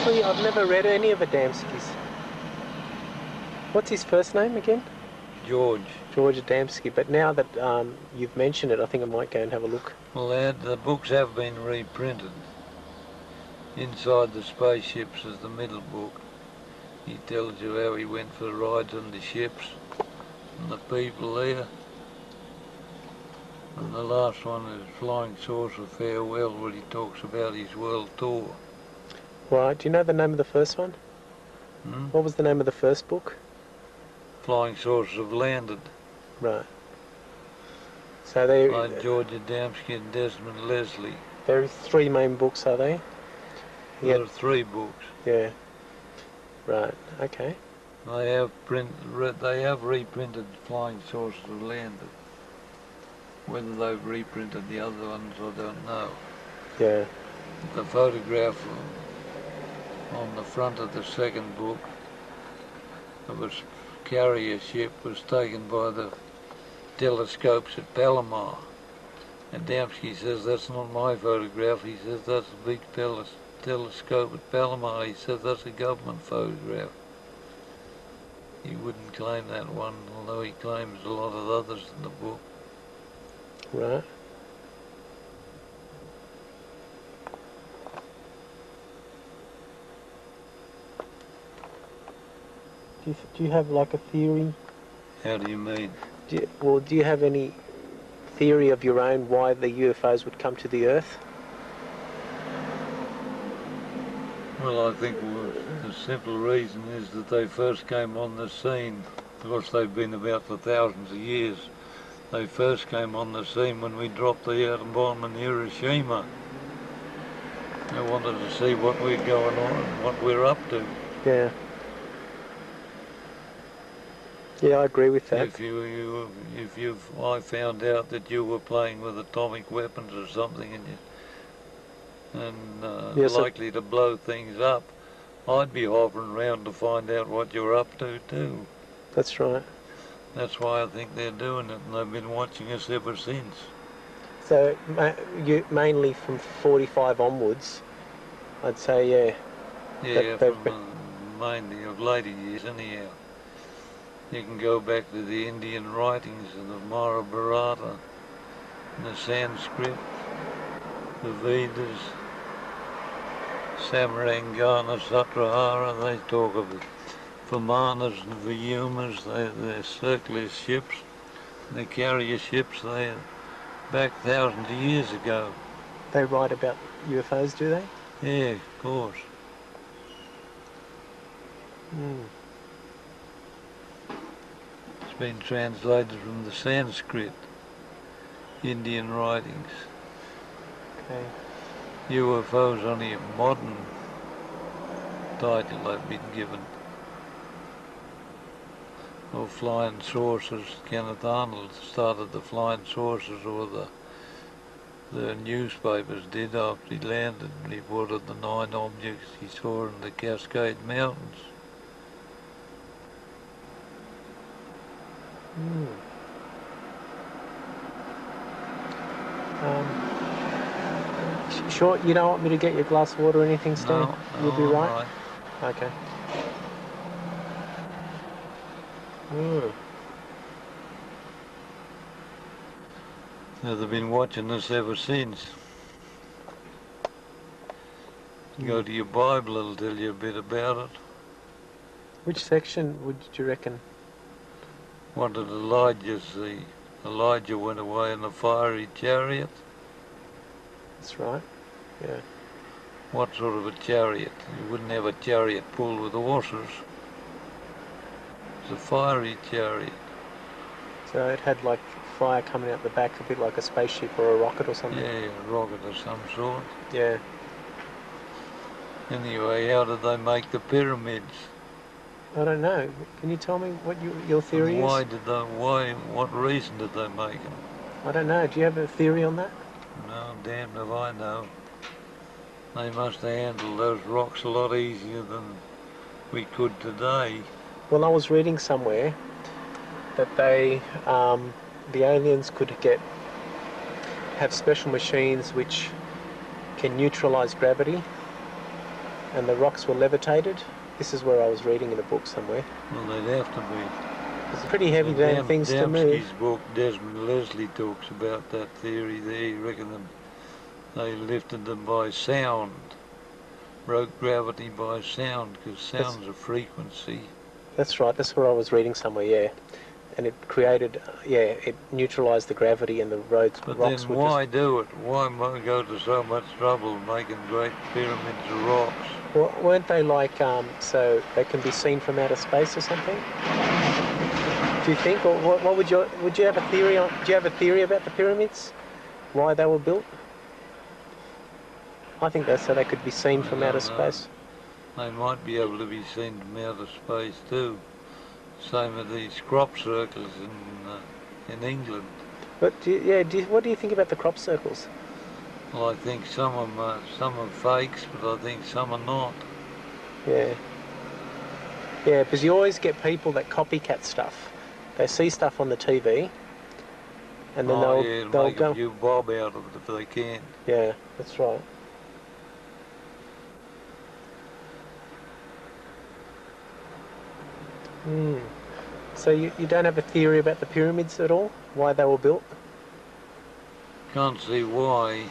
Actually, I've never read any of Adamski's. What's his first name again? George. George Adamski. But now that you've mentioned it, I think I might go and have a look. Well, the books have been reprinted. Inside the Spaceships is the middle book. He tells you how he went for rides on the ships and the people there. And the last one is Flying Saucer Farewell, where he talks about his world tour. Right, do you know the name of the first one? What was the name of the first book? Flying Saucers Have Landed. Right. So they... By George Adamski and Desmond Leslie. There are 3 main books, are they? There are 3 books. Yeah. Right, okay. They have reprinted Flying Saucers Have Landed. Whether they've reprinted the other ones, I don't know. Yeah. The photograph on the front of the second book of a carrier ship was taken by the telescopes at Palomar. And Adamski says, that's not my photograph. He says, that's a big telescope at Palomar. He says, that's a government photograph. He wouldn't claim that one, although he claims a lot of others in the book. Right. Do you have like a theory? How do you mean? Do you have any theory of your own why the UFOs would come to the Earth? Well, I think the simple reason is that they first came on the scene. Of course, they've been about for thousands of years. They first came on the scene when we dropped the atom bomb in Hiroshima. They wanted to see what we're going on and what we're up to. Yeah. Yeah, I agree with that. If I found out that you were playing with atomic weapons or something and yes, likely to blow things up, I'd be hovering around to find out what you're up to too. That's right. That's why I think they're doing it, and they've been watching us ever since. So, mainly from 45 onwards, I'd say, yeah. Yeah, mainly of later years, anyhow. You can go back to the Indian writings of the Mahabharata, the Sanskrit, the Vedas, Samarangana, Satrahara. They talk of it. Vimanas and Vyumas, they're circular ships. They carrier ships, they're back thousands of years ago. They write about UFOs, do they? Yeah, of course. It's been translated from the Sanskrit, Indian writings. Okay. UFO's only a modern title they've been given. Or flying saucers. Kenneth Arnold started the flying saucers, or the newspapers did after he landed, and reported the 9 objects he saw in the Cascade Mountains. Sure, you don't want me to get you a glass of water or anything, Stan? No, You'll be right? Right. Okay. So they've been watching us ever since. Go to your Bible, it'll tell you a bit about it. Which section would you reckon? What did Elijah see? Elijah went away in a fiery chariot. That's right, yeah. What sort of a chariot? You wouldn't have a chariot pulled with horses. It's a fiery chariot. So it had like fire coming out the back, a bit like a spaceship or a rocket or something? Yeah, a rocket of some sort. Yeah. Anyway, how did they make the pyramids? I don't know. Can you tell me what your theory is? What reason did they make them? I don't know. Do you have a theory on that? No, damned if I know. They must have handled those rocks a lot easier than we could today. Well, I was reading somewhere that the aliens could have special machines which can neutralize gravity, and the rocks were levitated. This is where I was reading in a book somewhere. Well, they'd have to be. It's pretty heavy damn things to move. Dembski's book, Desmond Leslie, talks about that theory there. He reckoned they lifted them by sound, broke gravity by sound, because sound's a frequency. That's right, that's where I was reading somewhere, yeah. And it created, it neutralised the gravity and the rocks But would then why do it? Why go to so much trouble making great pyramids of rocks? Well, weren't they like, so they can be seen from outer space or something? Do you think, or what would you have a theory on? Do you have a theory about the pyramids? Why they were built? I think that's so they could be seen from outer space. They might be able to be seen from outer space too. Same with these crop circles in England. But what do you think about the crop circles? Well, I think some are fakes, but I think some are not. Yeah. Yeah, because you always get people that copycat stuff. They see stuff on the TV, and then they'll make a few bob out of it if they can. Yeah, that's right. So you don't have a theory about the pyramids at all? Why they were built? Can't see why.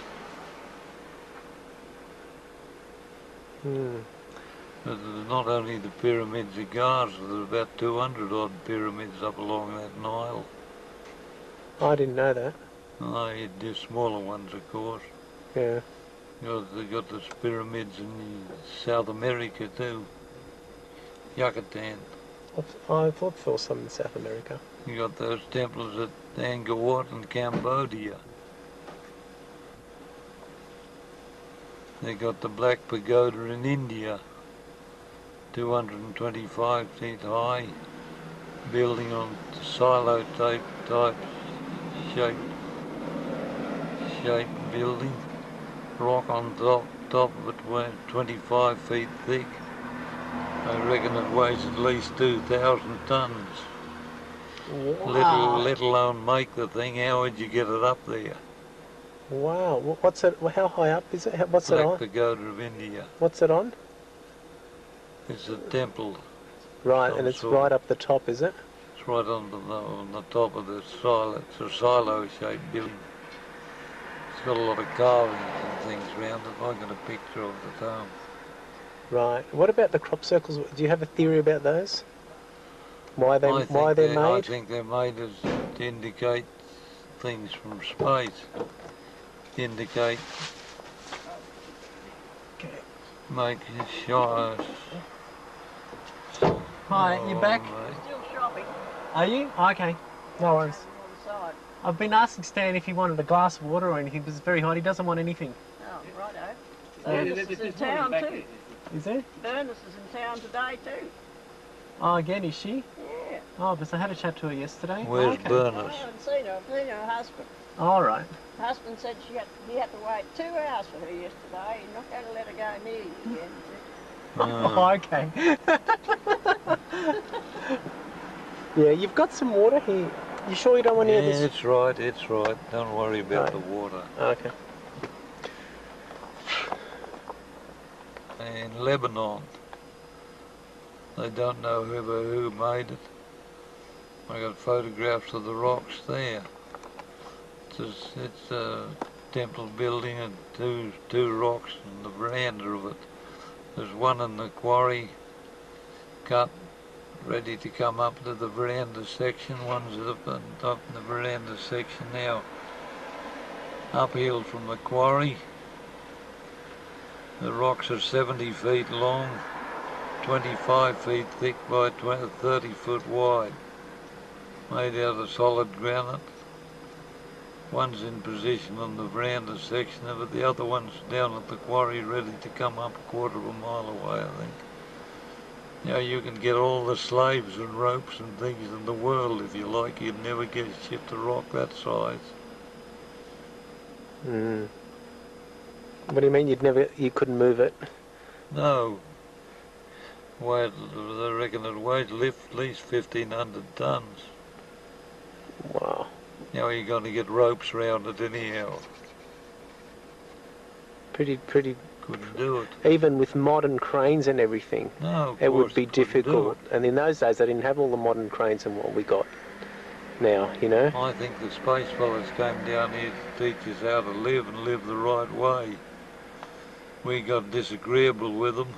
But not only the pyramids of Gaza, there's about 200 odd pyramids up along that Nile. I didn't know that. Oh, the smaller ones, of course. Yeah. They've got those pyramids in South America too. Yucatan. I thought there was some in South America. You got those temples at Angkor Wat in Cambodia. They got the Black Pagoda in India, 225 feet high, building on silo type shape building, rock on top of it weighs 25 feet thick. I reckon it weighs at least 2,000 tons. Wow. Let alone make the thing. How would you get it up there? Wow. What's it? How high up is it? What's it on? Black Pagoda of India. What's it on? It's a temple. Right, and it's right up the top, is it? It's right on the top of the silo. It's a silo-shaped building. It's got a lot of carvings and things around it. I got a picture of it at home. Right. What about the crop circles? Do you have a theory about those? Why they're made? I think they're made to indicate things from space. Indicate. Okay. Make sure. Hi, you back? We're still shopping. Are you? Okay. No worries. On the side. I've been asking Stan if he wanted a glass of water or anything, because it's very hot. He doesn't want anything. Oh, righto. Berners is in town too. Is there? Berners is in town today too. Oh, again, is she? Yeah. Oh, because I had a chat to her yesterday. Where's okay. Berners? I haven't seen her. I've seen her husband. All right. Her husband said he had to wait 2 hours for her yesterday. He's not going to let her go near you again. Oh, okay. Yeah, you've got some water here. You sure you don't want any of this? It's right, it's right. Don't worry about the water. Okay. In Lebanon, they don't know who made it. I got photographs of the rocks there. It's a temple building and two rocks and the veranda of it. There's one in the quarry cut, ready to come up to the veranda section. One's up in the veranda section now. Uphill from the quarry. The rocks are 70 feet long, 25 feet thick by 30 foot wide. Made out of solid granite. One's in position on the veranda section of it, the other one's down at the quarry ready to come up a quarter of a mile away, I think. Now you can get all the slaves and ropes and things in the world if you like. You'd never get shipped a rock that size. What do you mean you couldn't move it? No. I reckon it weighs at least 1,500 tons. Wow. Now you're going to get ropes around it anyhow. Pretty couldn't do it. Even with modern cranes and everything, No, of it would course be they couldn't do difficult. it. And in those days, they didn't have all the modern cranes and what we got now, you know. I think the space fellas came down here to teach us how to live and live the right way. We got disagreeable with them.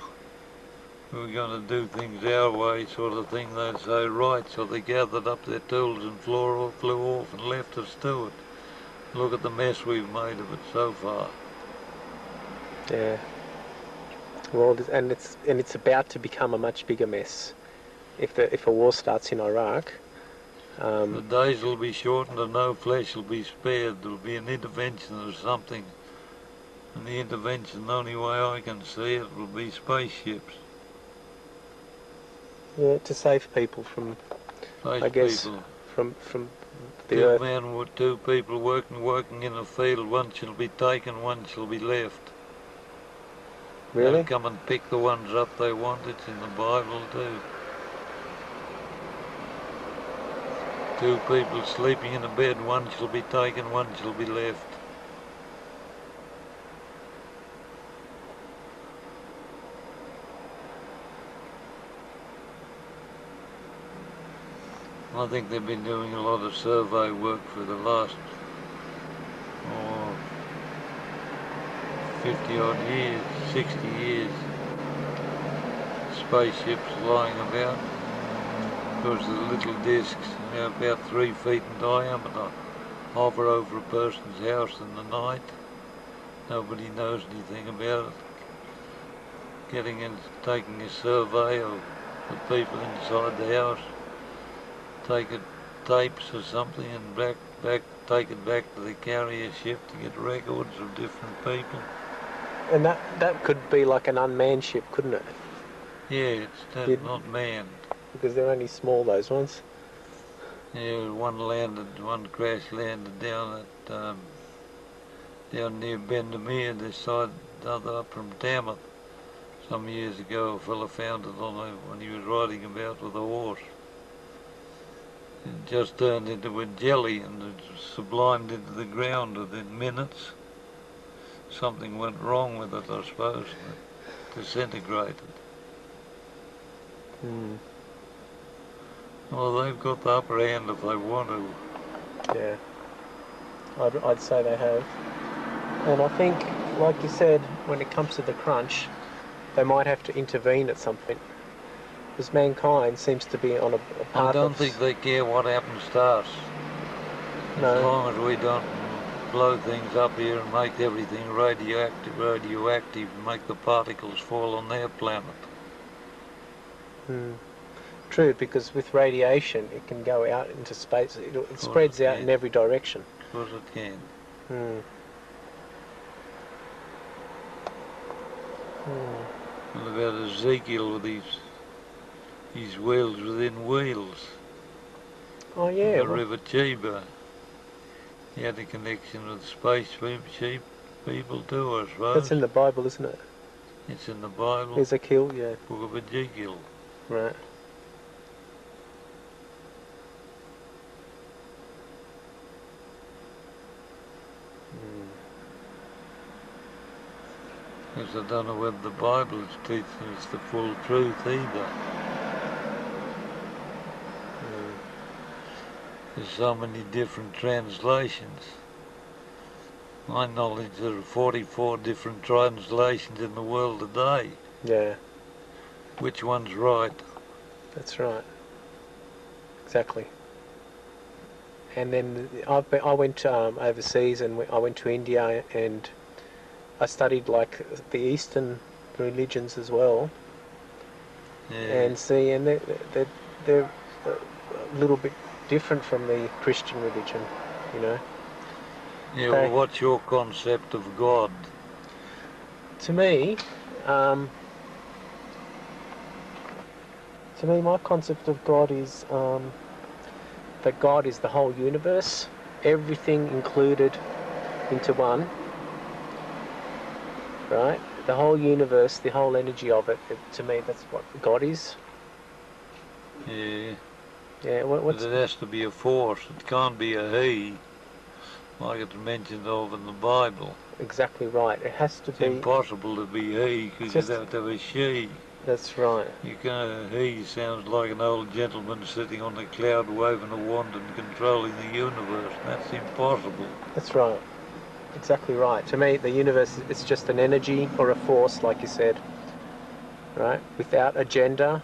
We were going to do things our way, sort of thing. They'd say, right, so they gathered up their tools and flew off and left us to it. Look at the mess we've made of it so far. Yeah. Well, and it's about to become a much bigger mess. If a war starts in Iraq. The days will be shortened and no flesh will be spared. There'll be an intervention or something. And the intervention, the only way I can see it, will be spaceships. Yeah, to save people from, Space I guess, people. from the Earth. Two people working in a field. One shall be taken, one shall be left. Really? They'll come and pick the ones up they want. It's in the Bible too. Two people sleeping in a bed, one shall be taken, one shall be left. I think they've been doing a lot of survey work for the last 50 odd years, 60 years. Spaceships lying about. Of course, the little discs, about 3 feet in diameter, hover over a person's house in the night. Nobody knows anything about it. Taking a survey of the people inside the house. Take tapes or something and take it back to the carrier ship to get records of different people. And that could be like an unmanned ship, couldn't it? Yeah, it's not manned. Because they're only small, those ones. Yeah, one crash landed down at down near Bendemeer, this side, the other up from Tamworth. Some years ago, a fella found it when he was riding about with a horse. It just turned into a jelly and it sublimed into the ground within minutes. Something went wrong with it, I suppose, and it disintegrated. Mm. Well, they've got the upper hand if they want to. Yeah. I'd say they have. And I think, like you said, when it comes to the crunch, they might have to intervene at some point. Because mankind seems to be on a path. I don't think they care what happens to us. No. As long as we don't blow things up here and make everything radioactive and make the particles fall on their planet. Mm. True, because with radiation, it can go out into space. It spreads out in every direction. Of course it can. Mm. Mm. What about Ezekiel with his wheels within wheels? Oh yeah. The River Chiba. He had a connection with space sheep people too, I suppose. That's in the Bible, isn't it? It's in the Bible. Ezekiel, yeah. Book of Ezekiel. Right. Because I don't know whether the Bible is teaching us the full truth either. There's so many different translations. My knowledge, there are 44 different translations in the world today. Yeah. Which one's right? That's right. Exactly. And then I went overseas, and I went to India, and I studied like the Eastern religions as well. Yeah. And see, and they're a little bit different from the Christian religion, you know. Yeah, well, what's your concept of God? To me, my concept of God is that God is the whole universe, everything included into one, right? The whole universe, the whole energy of it, to me, that's what God is. Yeah. Yeah, But it has to be a force. It can't be a he, like it's mentioned of in the Bible. exactly right. It has to It's be. impossible to be he, because you'd have to have a she. That's right. You can't, he sounds like an old gentleman sitting on a cloud waving a wand and controlling the universe. That's impossible. That's right. Exactly right. To me, the universe is just an energy or a force, like you said, right? Without a gender,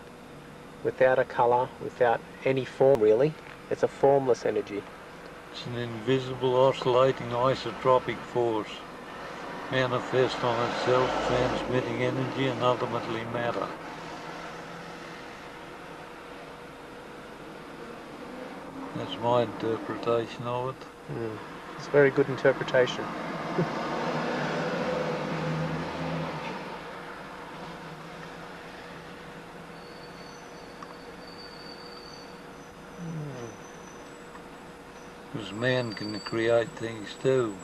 without a colour, without any form, really. It's a formless energy. It's an invisible oscillating isotropic force, manifest on itself, transmitting energy and ultimately matter. That's my interpretation of it. It's a very good interpretation. Because man can create things too.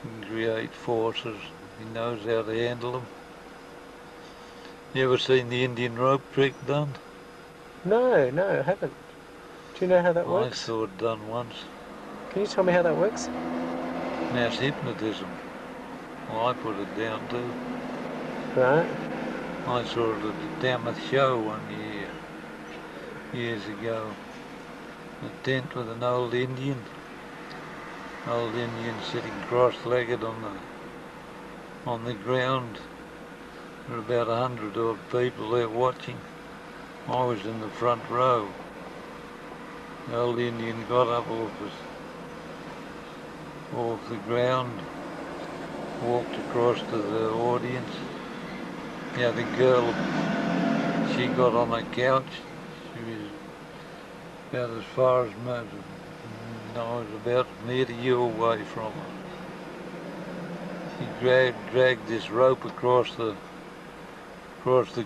Can create forces. He knows how to handle them. You ever seen the Indian rope trick done? No, I haven't. Do you know how that I works? saw it done once. Can you tell me how that works? Mass hypnotism. Well, I put it down too. Right. I saw it at the Tamworth show one year, years ago. A tent with an old Indian sitting cross-legged on the ground. There were about 100 odd people there watching. I was in the front row. The old Indian got up off the ground, walked across to the audience. Yeah, the girl, she got on a couch. She was about as far as I was about a metre away from her. She dragged this rope across the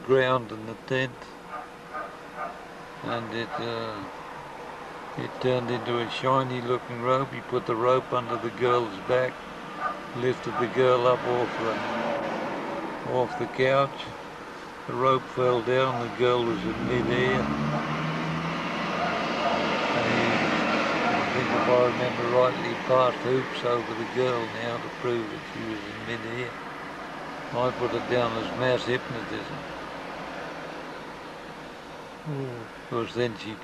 ground in the tent, and it turned into a shiny looking rope. He put the rope under the girl's back, lifted the girl up off the couch. The rope fell down, the girl was in mid-air. I think if I remember rightly, he passed hoops over the girl now to prove that she was in mid-air. I put it down as mass hypnotism. Of course, then she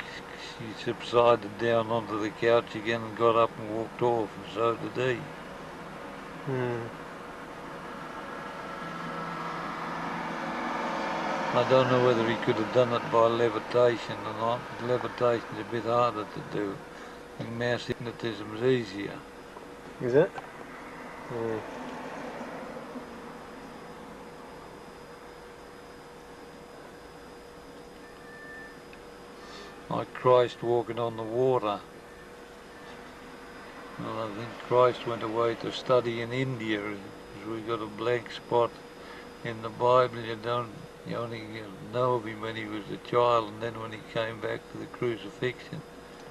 subsided down onto the couch again and got up and walked off, and so did he. I don't know whether he could have done it by levitation or not. Levitation's a bit harder to do. I think mass hypnotism's easier. Is it? Like Christ walking on the water. Well, I think Christ went away to study in India, because we got a blank spot in the Bible. You only know of him when he was a child, and then when he came back to the crucifixion.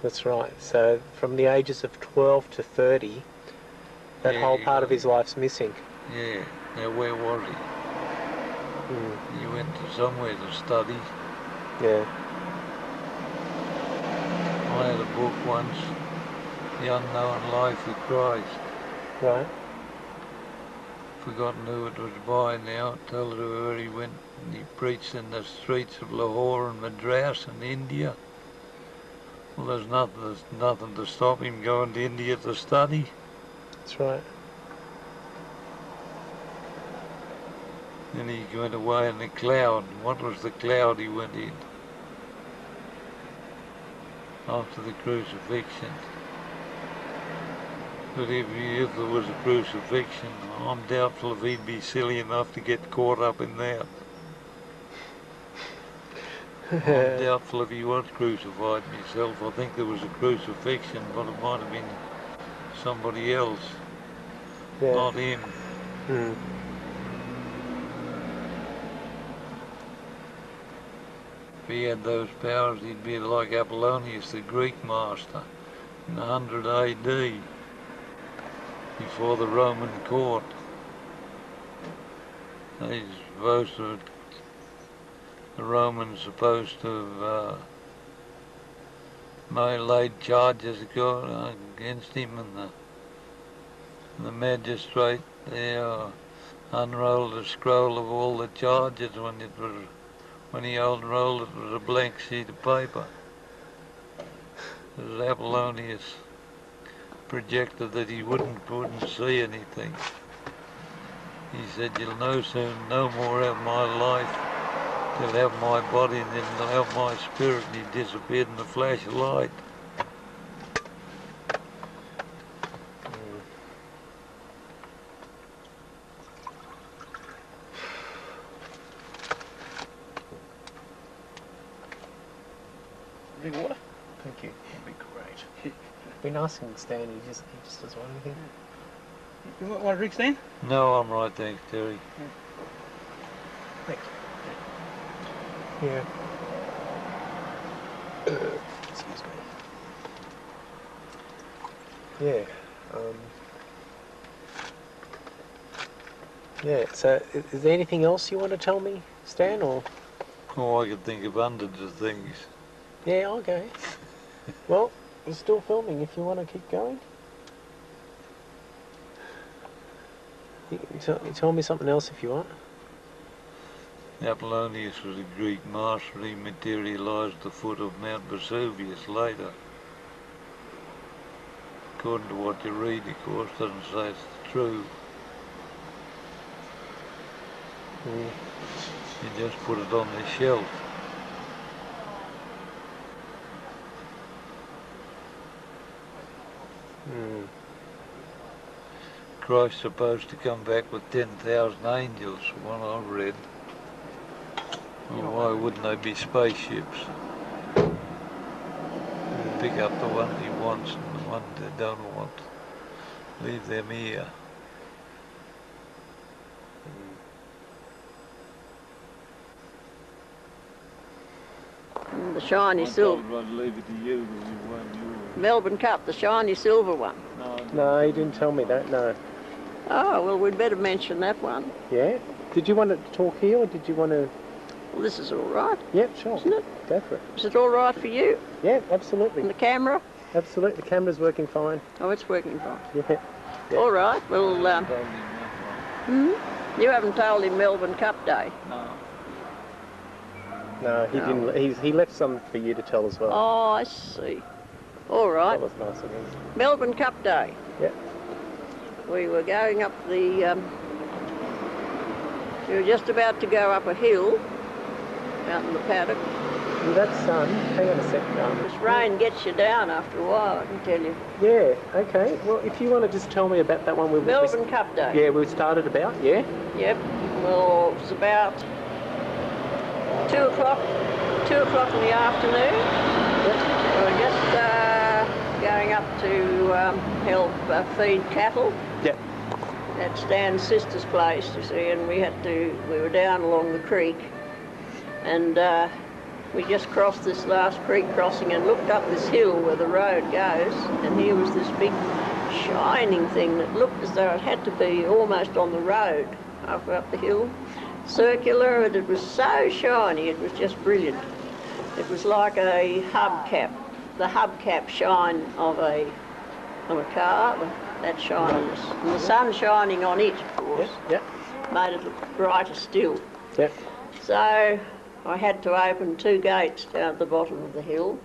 That's right. So from the ages of 12 to 30, that whole part of his life's missing. Yeah. Now where was he? He went to somewhere to study. Yeah. I had a book once, The Unknown Life of Christ. Right. Forgotten who it was by now. It told her where he went and he preached in the streets of Lahore and Madras in India. Well, there's nothing to stop him going to India to study. That's right. Then he went away in a cloud. What was the cloud he went in? After the crucifixion. But if there was a crucifixion, I'm doubtful if he'd be silly enough to get caught up in that. I'm doubtful if he was crucified myself. I think there was a crucifixion, but it might have been somebody else, not him. If he had those powers, he'd be like Apollonius, the Greek master, in 100 AD, before the Roman court. The Romans supposed to have laid charges against him, and The magistrate there unrolled a scroll of all the charges when he unrolled it was a blank sheet of paper. As Apollonius projected that he wouldn't see anything. He said, "You'll no more have my life. You'll have my body, and then you'll have my spirit." And he disappeared in a flash of light. Drink water? Thank you. That'd be great. Been asking Stan, he just doesn't want anything. You want a drink, Stan? No, I'm right, thanks, Terry. Thank you. Yeah. Excuse me. Yeah. Yeah. So, is there anything else you want to tell me, Stan, or? Oh, I could think of hundreds of things. Yeah. Okay. Well, we're still filming. If you want to keep going. You tell me something else if you want. Apollonius was a Greek master. He materialised the foot of Mount Vesuvius later. According to what you read, of course, doesn't say it's true. He just put it on the shelf. Christ's supposed to come back with 10,000 angels, from what I've read. Well, why wouldn't they be spaceships? Pick up the ones he wants and the ones they don't want. Leave them here. The shiny silver. I'd leave it to you because you weren't yours. Melbourne Cup, the shiny silver one. No, he didn't tell me that. No. Oh, well, we'd better mention that one. Yeah. Did you want to talk here, or did you want to? Well, this is all right, Yep, sure. isn't it? Go for it. Is it all right for you? Yeah, absolutely. And the camera? Absolutely. The camera's working fine. Oh, it's working fine. Yeah. Yeah. All right, well, you haven't told him Melbourne Cup Day. No. No, he didn't. He left some for you to tell as well. Oh, I see. All right, That was nice of him. Melbourne Cup Day. Yeah. We were going up the, we were just about to go up a hill out in the paddock. Well, that's hang on a sec. This rain gets you down after a while, I can tell you. Yeah. Okay. Well, if you want to just tell me about that one, Melbourne Cup Day. Yeah, we started about. Yeah. Yep. Well, it was about 2 o'clock in the afternoon. Yep. We were just going up to help feed cattle. Yep. At Stan's sister's place, you see, and we were down along the creek, and we just crossed this last creek crossing and looked up this hill where the road goes, and here was this big shining thing that looked as though it had to be almost on the road halfway up the hill, circular, and it was so shiny, it was just brilliant. It was like a hubcap, the hubcap shine of a car, that shininess. And the sun shining on it, of course, Yep. made it look brighter still. Yep. So I had to open 2 gates down at the bottom of the hill,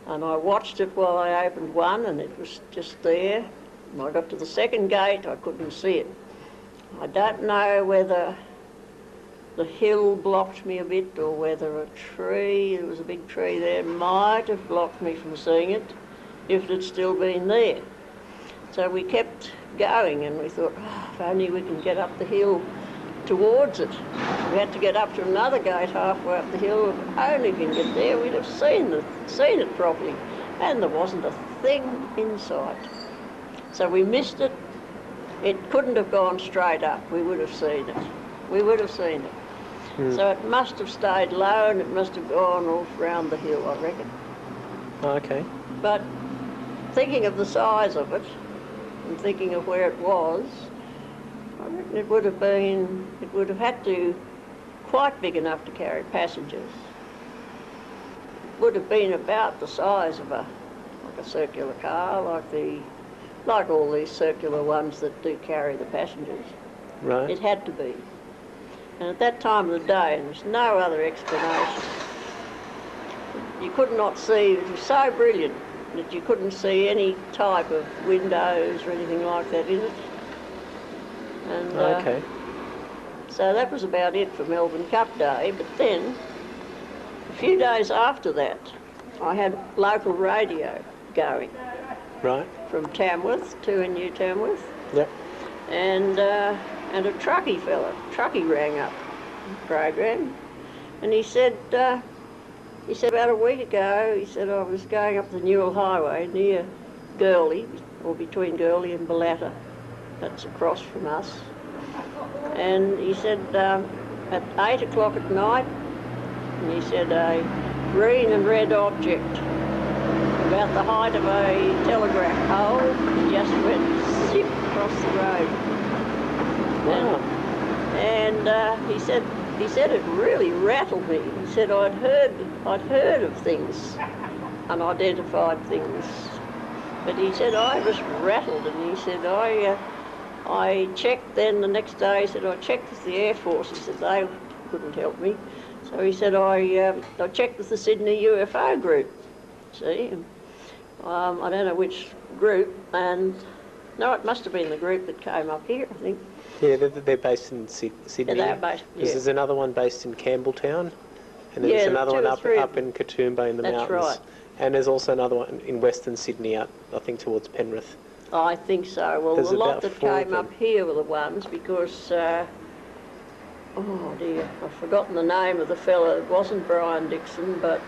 and I watched it while I opened one, and it was just there. When I got to the second gate, I couldn't see it. I don't know whether the hill blocked me a bit or whether a tree, there was a big tree there, might have blocked me from seeing it if it had still been there. So we kept going, and we thought, oh, if only we can get up the hill towards it. We had to get up to another gate halfway up the hill. If only we can get there, we'd have seen it properly. And there wasn't a thing in sight. So we missed it. It couldn't have gone straight up. We would have seen it. We would have seen it. So it must have stayed low, and it must have gone off round the hill, I reckon. Okay. But thinking of the size of it, and thinking of where it was, I reckon it would have had to quite big enough to carry passengers. It would have been about the size of like a circular car, like the like all these circular ones that do carry the passengers. Right. It had to be. And at that time of the day, and there's no other explanation, you could not see, it was so brilliant that you couldn't see any type of windows or anything like that in it. And Okay. so that was about it for Melbourne Cup Day. But then, a few days after that, I had local radio going Right. from Tamworth, 2NU Tamworth, Yep. and a truckie fella rang up the program, and he said about a week ago, he said, I was going up the Newell Highway near Gurley, or between Gurley and Ballatta, that's across from us, and he said at 8 o'clock at night, and he said a green and red object about the height of a telegraph pole just went zip across the road. Wow. And he said it really rattled me. He said I'd heard of things, unidentified things, but he said I was rattled, and he said I checked then the next day. He said I checked with the Air Force. He said they couldn't help me, so he said I checked with the Sydney UFO group. See, I don't know which group, and no, it must have been the group that came up here, I think. Yeah, they're based in Sydney. Yeah, they're based, yeah. There's another one based in Campbelltown, and there's Yeah, another two one or up three. in Katoomba in the That's mountains. right. And there's also another one in Western Sydney, out I think towards Penrith. I think so. Well, There's the lot about that 4 of came them. up here were the ones because, oh dear, I've forgotten the name of the fellow. It wasn't Brian Dixon, but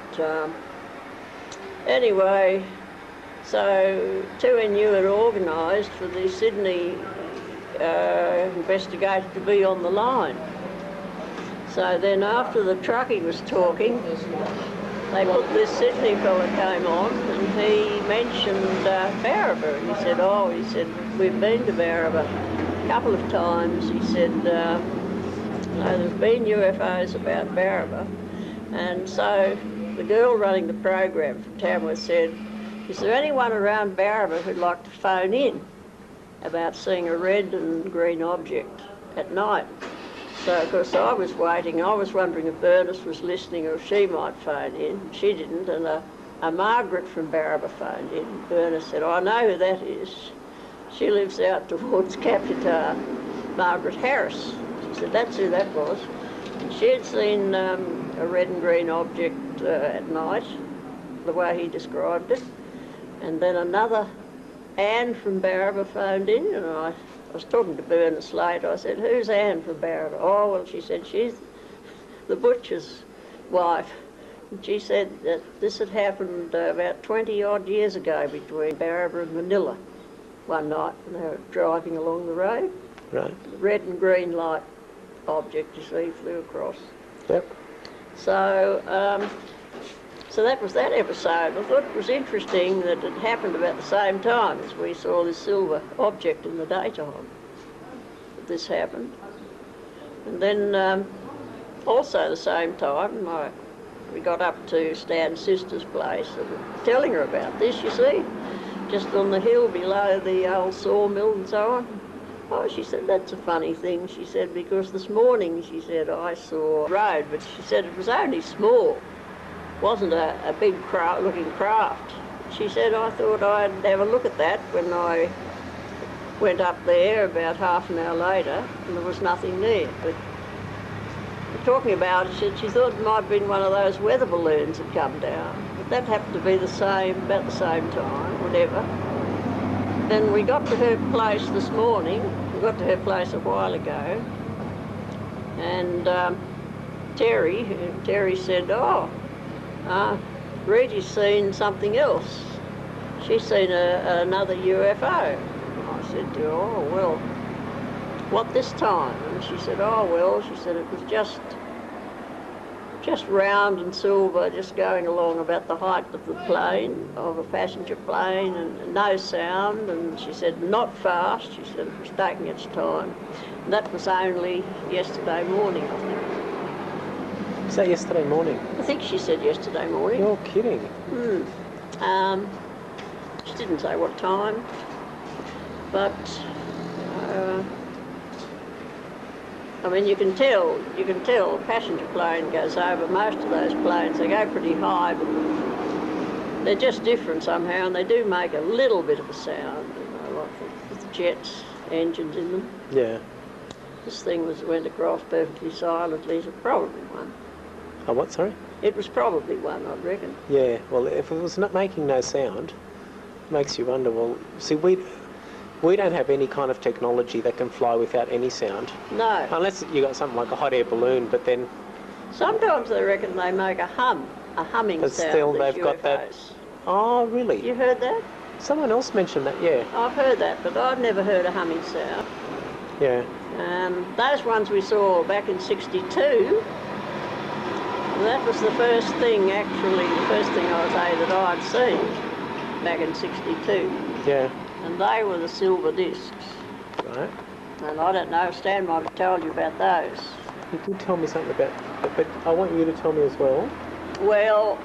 anyway, so 2NU had organised for the Sydney investigator to be on the line. So then after the truckie was talking, they put this Sydney fella came on, and he mentioned Barraba. He said, we've been to Barraba a couple of times. He said, there's been UFOs about Barraba. And so the girl running the program from Tamworth said, is there anyone around Barraba who'd like to phone in about seeing a red and green object at night? So, of course, I was waiting. I was wondering if Bernice was listening or if she might phone in. She didn't, and a Margaret from Barraba phoned in. Bernice said, I know who that is. She lives out towards Caputar, Margaret Harris. She said, that's who that was. And she had seen a red and green object at night, the way he described it. And then another Anne from Barraba phoned in, and I was talking to Bernice later. I said, who's Anne from Barraba? Oh, well, she said, she's the butcher's wife. And she said that this had happened about 20-odd years ago between Barraba and Manila one night when they were driving along the road. Right. The red and green light object, you see, flew across. Yep. So, so that was that episode. I thought it was interesting that it happened about the same time as we saw this silver object in the daytime, that this happened. And then also the same time, we got up to Stan's sister's place and telling her about this, you see, just on the hill below the old sawmill and so on. Oh, she said, that's a funny thing, she said, because this morning, she said, I saw a road, but she said it was only small. Wasn't a big looking craft. She said, I thought I'd have a look at that when I went up there about half an hour later, and there was nothing there. But talking about it, she thought it might have been one of those weather balloons that come down. But that happened to be about the same time, whatever. Then we got to her place this morning. We got to her place a while ago, and Terry said, Rita's seen something else. She's seen another UFO. I said to her, oh, well, what this time? And she said, oh, well, she said it was just round and silver, just going along about the height of the plane, of a passenger plane, and no sound. And she said, not fast. She said it was taking its time. And that was only yesterday morning, I think. Was that yesterday morning? I think she said yesterday morning. You're kidding. She didn't say what time. But I mean, you can tell a passenger plane goes over. Most of those planes, they go pretty high, but they're just different somehow, and they do make a little bit of a sound, you know, like with the jets, engines in them. Yeah. This thing went across perfectly silently. It's probably one. Oh, what, sorry? It was probably one, I reckon. Yeah, well, if it was not making no sound, it makes you wonder, well, see, we don't have any kind of technology that can fly without any sound. No. Unless you got something like a hot air balloon, but then... Sometimes they reckon they make a humming But sound. still, these they've got that... UFOs. Oh, really? You heard that? Someone else mentioned that, yeah. I've heard that, but I've never heard a humming sound. Yeah. Those ones we saw back in '62, that was the first thing I would say that I'd seen back in '62. Yeah. And they were the silver discs. Right. And I don't know, Stan might have told you about those. You did tell me something about... But I want you to tell me as well. Well,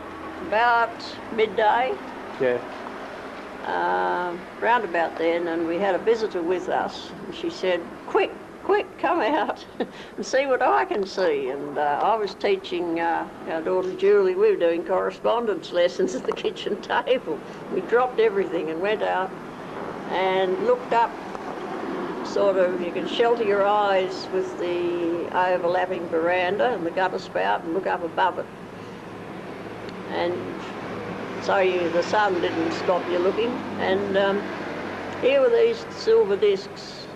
about midday, Yeah. round about then, and we had a visitor with us, and she said, quick, come out and see what I can see. And I was teaching our daughter Julie. We were doing correspondence lessons at the kitchen table. We dropped everything and went out and looked up, sort of, you can shelter your eyes with the overlapping veranda and the gutter spout and look up above it. And so the sun didn't stop you looking. And here were these silver discs,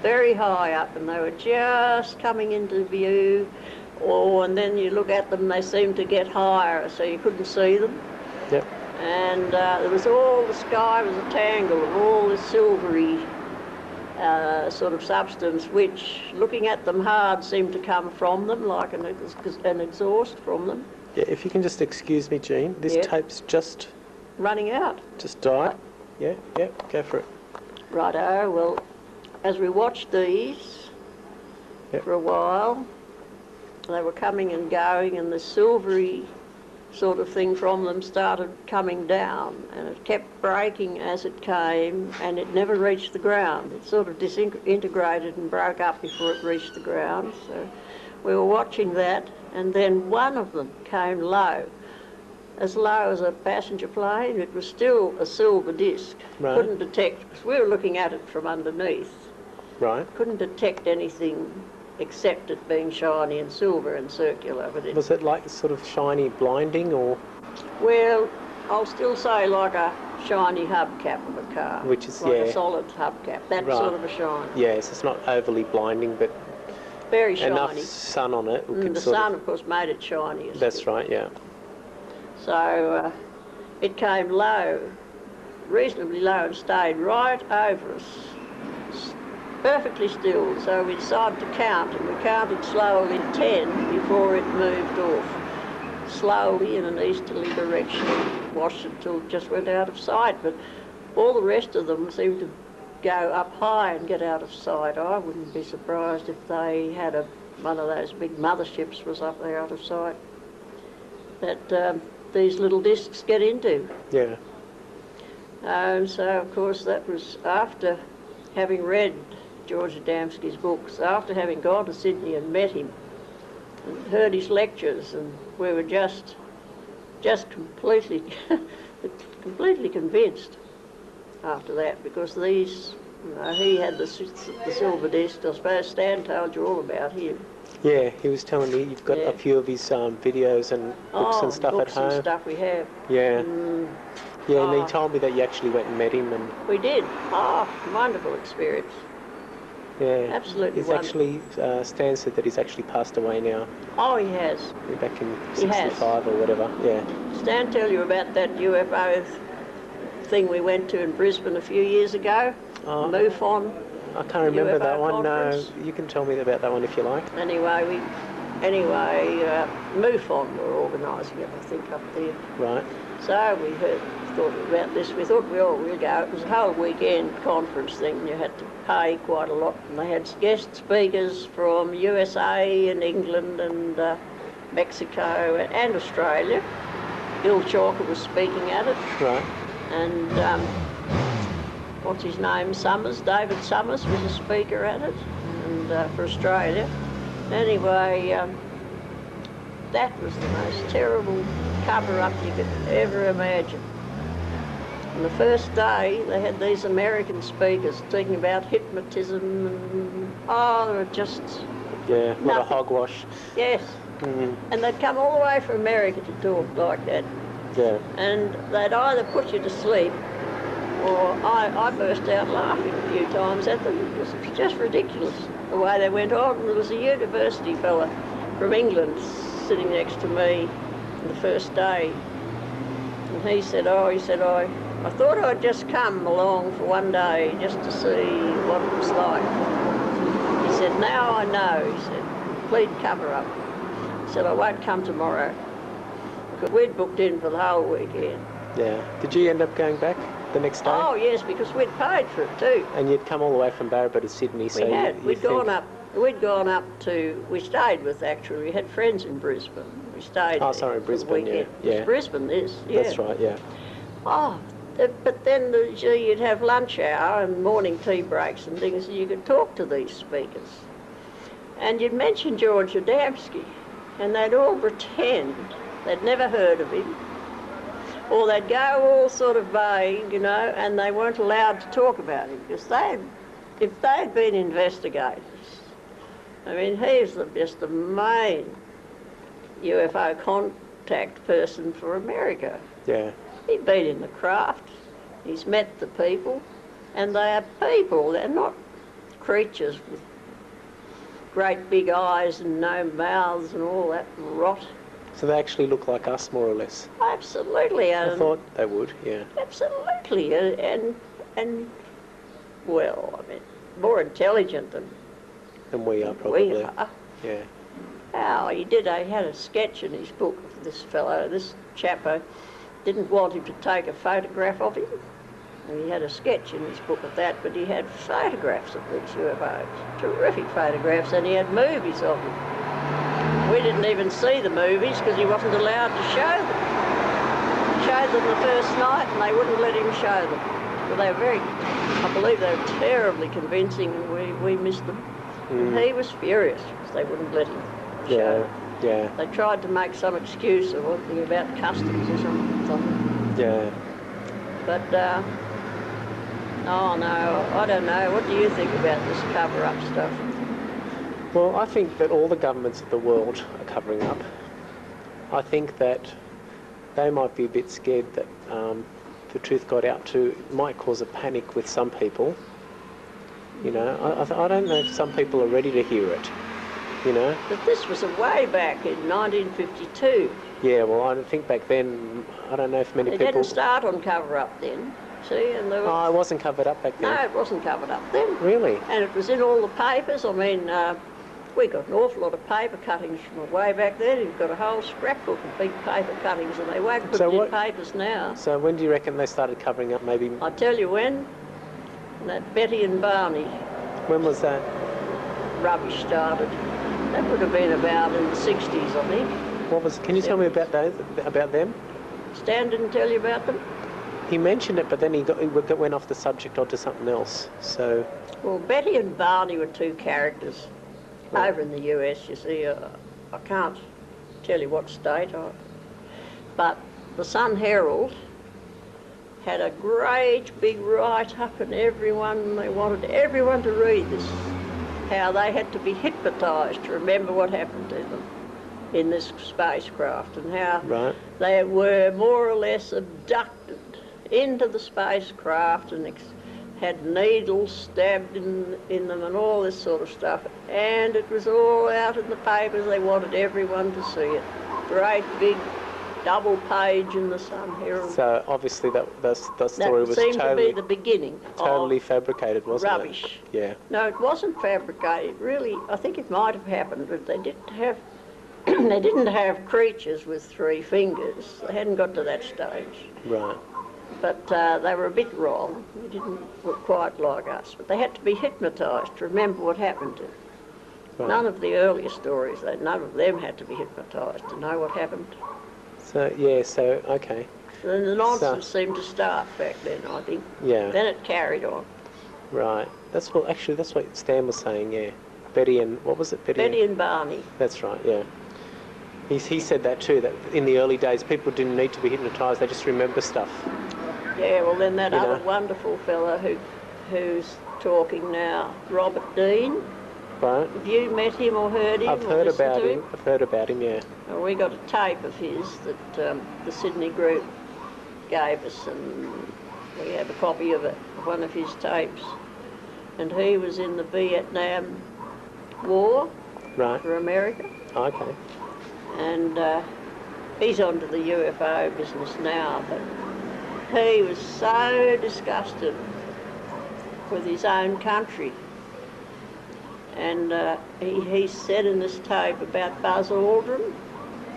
very high up, and they were just coming into view. And then you look at them, they seemed to get higher, so you couldn't see them. Yep. And there was all, the sky was a tangle of all this silvery sort of substance, which, looking at them hard, seemed to come from them, like an exhaust from them. Yeah, if you can just excuse me, Jean, this Yeah. tape's just Running out. died. Yeah, go for it. Righto, well, as we watched these Yep. for a while, they were coming and going, and the silvery sort of thing from them started coming down, and it kept breaking as it came, and it never reached the ground. It sort of disintegrated and broke up before it reached the ground. So we were watching that, and then one of them came low as a passenger plane. It was still a silver disc. Right. Couldn't detect, because we were looking at it from underneath. Right. Couldn't detect anything except it being shiny and silver and circular. But it, Was it like sort of shiny blinding, or well, I'll still say like a shiny hubcap of a car. Which is, like yeah. a solid hubcap. That Right. sort of a shine. yes, it's not overly blinding, but Very shiny. enough sun on it. The sun, of course, made it shiny. That's right. Yeah. So it came low, reasonably low, and stayed right over us, perfectly still. So we decided to count, and we counted slowly 10 before it moved off, slowly in an easterly direction. Watched it till it just went out of sight, but all the rest of them seemed to go up high and get out of sight. I wouldn't be surprised if they had one of those big motherships was up there out of sight that these little discs get into. Yeah. So, of course, that was after having read George Adamski's books, after having gone to Sydney and met him and heard his lectures, and we were just completely convinced after that, because these, he had the silver disc. I suppose Stan told you all about him. Yeah, he was telling me you've got Yeah. a few of his videos and books and stuff books at home. and stuff we have. Yeah. Yeah, and Oh. he told me that you actually went and met him, and We did. Oh, wonderful experience. yeah, Absolutely He's wonderful. actually Stan said that he's actually passed away now. Oh, he has. Back in He has. 65 or whatever. Yeah. Stan tell you about that UFO thing we went to in Brisbane a few years ago? Oh. MUFON. I can't remember UFO that one. conference. No, you can tell me about that one if you like. Anyway, MUFON were organising it, I think, up there. Right. So we thought about this. We thought we'll go. It was a whole weekend conference thing, and you had to pay quite a lot. And they had guest speakers from USA and England and Mexico and Australia. Bill Chalker was speaking at it. Right. And what's his name, Summers, David Summers was a speaker at it, and for Australia. Anyway, that was the most terrible cover-up you could ever imagine. And the first day, they had these American speakers talking about hypnotism and, oh, they were just... Yeah, a lot of hogwash. Yes. And they'd come all the way from America to talk like that. Yeah. And they'd either put you to sleep, or I burst out laughing a few times at them. It was just ridiculous, the way they went on. And there was a university fella from England sitting next to me the first day. And he said, I thought I'd just come along for one day just to see what it was like. He said, now I know, he said, complete cover-up. He said, I won't come tomorrow, because we'd booked in for the whole weekend. Yeah. Did you end up going back the next day? Oh, yes, because we'd paid for it too. And you'd come all the way from Barraba to Sydney, so We had. We'd think... gone up to, we stayed with, actually, we had friends in Brisbane. We stayed Oh, sorry, Brisbane, yeah. It's Brisbane, this, yeah. That's right, yeah. Oh, but then you'd have lunch hour and morning tea breaks and things, and you could talk to these speakers. And you'd mention George Adamski, and they'd all pretend they'd never heard of him, or they'd go all sort of vague, you know, and they weren't allowed to talk about him, because if they'd been investigators, I mean, he's just the main UFO contact person for America. Yeah. He'd been in the craft, he's met the people, and they are people, they're not creatures with great big eyes and no mouths and all that rot. So they actually look like us, more or less? Absolutely. I thought they would, yeah. Absolutely, and well, I mean, more intelligent than we are, probably. we are. Yeah. Oh, he had a sketch in his book of this fellow, this chapper. Didn't want him to take a photograph of him. And he had a sketch in his book of that, but he had photographs of these UFOs, terrific photographs, and he had movies of them. We didn't even see the movies because he wasn't allowed to show them. He showed them the first night and they wouldn't let him show them. But they were I believe they were terribly convincing, and we missed them. And he was furious because they wouldn't let him show them. Yeah. They tried to make some excuse or something about customs or something. Yeah. But, oh no, I don't know. What do you think about this cover-up stuff? Well, I think that all the governments of the world are covering up. I think that they might be a bit scared that the truth got out to might cause a panic with some people. You know, I don't know if some people are ready to hear it. You know? But this was way back in 1952. Yeah, well, I think back then, I don't know if many people... It didn't start on cover-up then, see? And there was... Oh, it wasn't covered up back then? No, it wasn't covered up then. Really? And it was in all the papers. I mean, we got an awful lot of paper cuttings from way back then. You've got a whole scrapbook of big paper cuttings, and they won't put it in papers now. So when do you reckon they started covering up, maybe? I tell you when. That Betty and Barney... When was that? Rubbish started. That would have been about in the 60s, I think. What was? Can you tell me about them? Stan didn't tell you about them? He mentioned it, but then he went off the subject onto something else. So. Well, Betty and Barney were two characters over in the US. You see, I can't tell you what state, but the Sun Herald had a great big write-up, and they wanted everyone to read this. How they had to be hypnotised to remember what happened to them in this spacecraft, and how they were more or less abducted into the spacecraft and had needles stabbed in them and all this sort of stuff. And it was all out in the papers. They wanted everyone to see it. Great big double page in the Sun Herald. So obviously that story was seemed to be the beginning. Totally fabricated, wasn't it? Rubbish. Yeah. No, it wasn't fabricated. Really, I think it might have happened, but they didn't have they didn't have creatures with 3 fingers. They hadn't got to that stage. Right. But they were a bit wrong. They didn't look quite like us. But they had to be hypnotised to remember what happened to them. Right. None of the earlier stories, none of them had to be hypnotised to know what happened. So yeah, so okay, And the nonsense seemed to start back then, I think. yeah, Then it carried on. right. That's what actually that's what Stan was saying. Yeah, Betty and what was it? Betty and Barney. That's right. Yeah. He said that too. That in the early days, people didn't need to be hypnotised; they just remember stuff. Yeah, well then that You other know. wonderful fella who's talking now, Robert Dean. Right. Have you met him or heard him? I've or heard listened about to him. I've heard about him. Yeah. Well, we got a tape of his that the Sydney group gave us, and we have a copy of it, one of his tapes. And he was in the Vietnam War Right. for America, Okay. and he's onto the UFO business now, but he was so disgusted with his own country. And he said in this tape about Buzz Aldrin,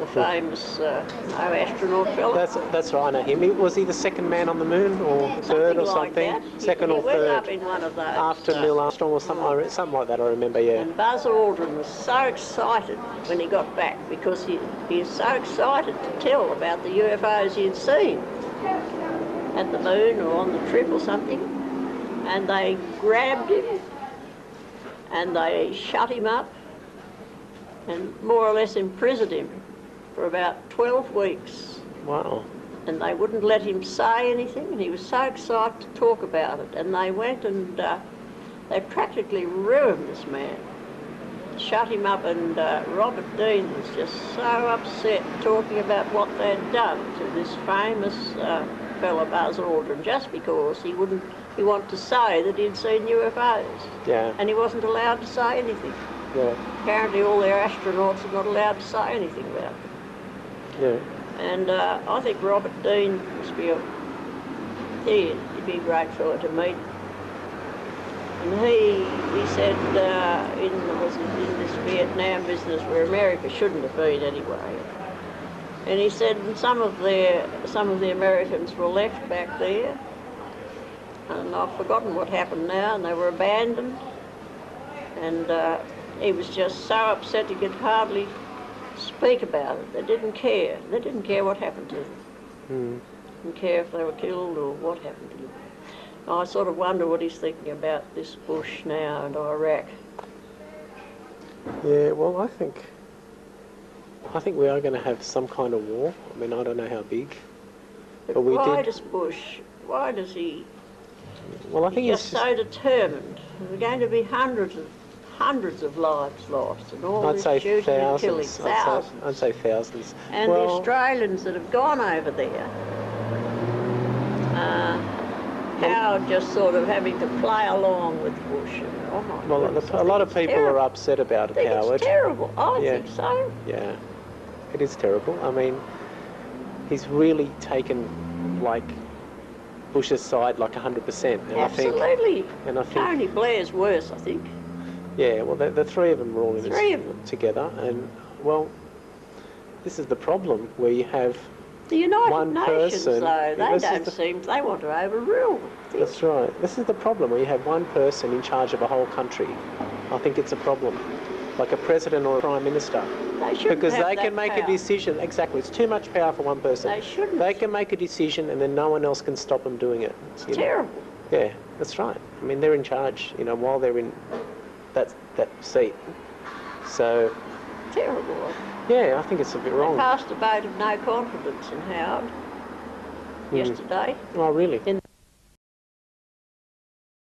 the famous no astronaut fella. That's right. I know him. Was he the second man on the moon, or third, or like something? that. Second he or went third? up in one of those. After Neil Armstrong or something, something like that. I remember. Yeah. And Buzz Aldrin was so excited when he got back because he was so excited to tell about the UFOs he had seen at the moon or on the trip or something. And they grabbed him and they shut him up and more or less imprisoned him for about 12 weeks. Wow. And they wouldn't let him say anything, and he was so excited to talk about it. And they went and they practically ruined this man, shut him up, and Robert Dean was just so upset talking about what they'd done to this famous fella Buzz Aldrin, just because he wanted to say that he'd seen UFOs. Yeah. And he wasn't allowed to say anything. Yeah. Apparently all their astronauts are not allowed to say anything about it. Yeah. And I think Robert Dean must be he'd be a great fellow to meet. And he said in this Vietnam business where America shouldn't have been anyway. And he said some of the Americans were left back there, and I've forgotten what happened now, and they were abandoned. And he was just so upset he could hardly speak about it. They didn't care. They didn't care what happened to them. Didn't care if they were killed or what happened to them. I sort of wonder what he's thinking about this Bush now and Iraq. Yeah. Well, I think we are going to have some kind of war. I mean, I don't know how big. But But we why did- does Bush, why does he, Well, I think he's it's just so determined? There are going to be hundreds of lives lost and all I'd this say shooting and killing, thousands. thousands. I'd say thousands. And the well, Australians that have gone over there, Howard just sort of having to play along with Bush. And, oh my well, goodness, a lot of people are upset about I think Howard. it's terrible. I Yeah. think so. Yeah, it is terrible. I mean, he's really taken like Bush's side like 100%, and Absolutely. I think, Tony Blair's worse, I think. yeah. Well, the three of them were all in Three this of them. together, and well, this is the problem where you have. The United One Nations, person- though, they this is don't the- seem, they want to overrule. That's right. This is the problem where you have one person in charge of a whole country. I think it's a problem, like a president or a prime minister. They shouldn't Because have they that can make power. a decision. Exactly, it's too much power for one person. They shouldn't. They can make a decision, and then no one else can stop them doing it. It's you know? terrible. Yeah, that's right. I mean, they're in charge. You know, while they're in that seat. So Terrible. yeah, I think it's a bit They wrong. passed a vote of no confidence in Howard yesterday. Oh, really? In